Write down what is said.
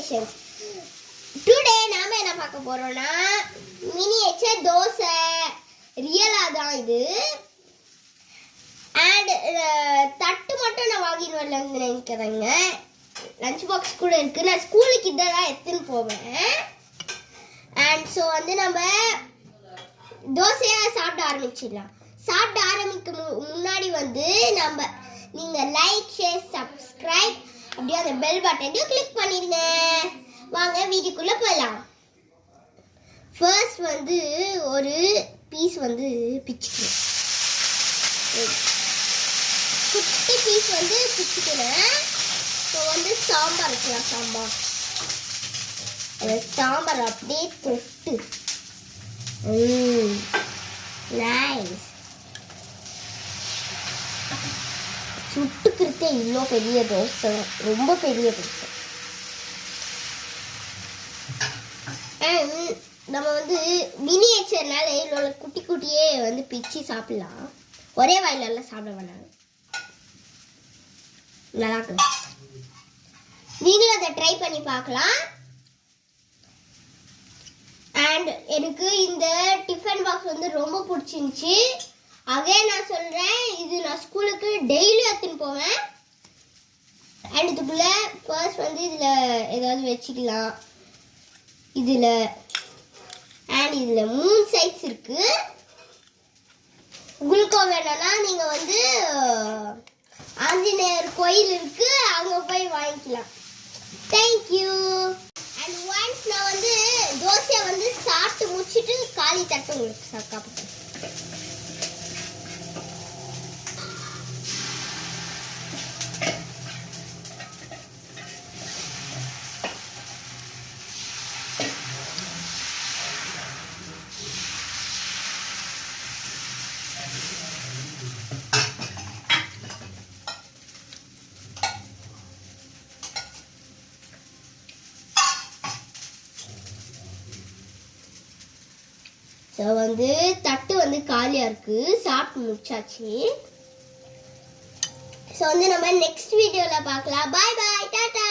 creations. Today நாம என்ன பார்க்க போறோம்னா மினியேச்சர் தோசை ரியலா தான் இது. அண்ட் தட்டு மட்டும் நான் வாங்கிட்டு வரலன்னு நினைக்கிறேங்க. லஞ்ச் பாக்ஸ் கூட இருக்கு. நான் ஸ்கூலுக்கு இதெல்லாம் எடுத்துன்னு போவேன். அண்ட் ஸோ வந்து நம்ம தோசையா சாப்பிட ஆரம்பிச்சிடலாம். சாப்பிட ஆரம்பிக்க முன்னாடி வந்து நீங்க லைக் ஷேர் சப்ஸ்கிரைப் அப்படியே அந்த பெல் பட்டனையும் கிளிக் பண்ணிடுங்க. வாங்க வீடியோக்குள்ள போகலாம். ஃபர்ஸ்ட் வந்து ஒரு பீஸ் வந்து பிச்சுக்கணும். குட்டி பீஸ் வந்து பிச்சுக்கணும். ஸோ வந்து சாம்பார் வைக்கலாம். சாம்பார் அப்படியே தொட்டு நைஸ். சுட்டுக்கிறதே இவ்வளோ பெரிய தோசை, ரொம்ப பெரிய தோசை. நம்ம வந்து மினியேச்சர்னால இவ்வளோ குட்டி குட்டியே வந்து பிச்சு சாப்பிடலாம். ஒரே வாயிலெல்லாம் சாப்பிட வேண்டாம். நல்லா இருக்கு. நீங்களும் அதை ட்ரை பண்ணி பார்க்கலாம். அண்ட் எனக்கு இந்த டிஃபன் பாக்ஸ் வந்து ரொம்ப பிடிச்சிருந்துச்சு. அகைன் நான் சொல்கிறேன், இது நான் ஸ்கூலுக்கு டெய்லி எடுத்துன்னு போவேன். அண்ட் இதுக்குள்ளே ஃபர்ஸ்ட் வந்து இதில் ஏதாவது வச்சுக்கலாம். இதில் அண்ட் இதில் 3 சைஸ் இருக்குது. உங்களுக்கு வேணும்னா நீங்கள் வந்து ஆஞ்சநேயர் கோயில் இருக்குது, அங்கே போய் வாங்கிக்கலாம். தேங்க்யூ. அண்ட் ஒன்ஸ் நான் வந்து தோசையை வந்து சாப்பிட்டு முடிச்சுட்டு காலி தட்டு உங்களுக்கு சாப்பிட்டேன். ஸோ வந்து தட்டு வந்து காலியாக இருக்குது. சாப்பிட்டு முடிச்சாச்சு. ஸோ வந்து நம்ம நெக்ஸ்ட் வீடியோவில் பார்க்கலாம். பாய் பாய், டாடா.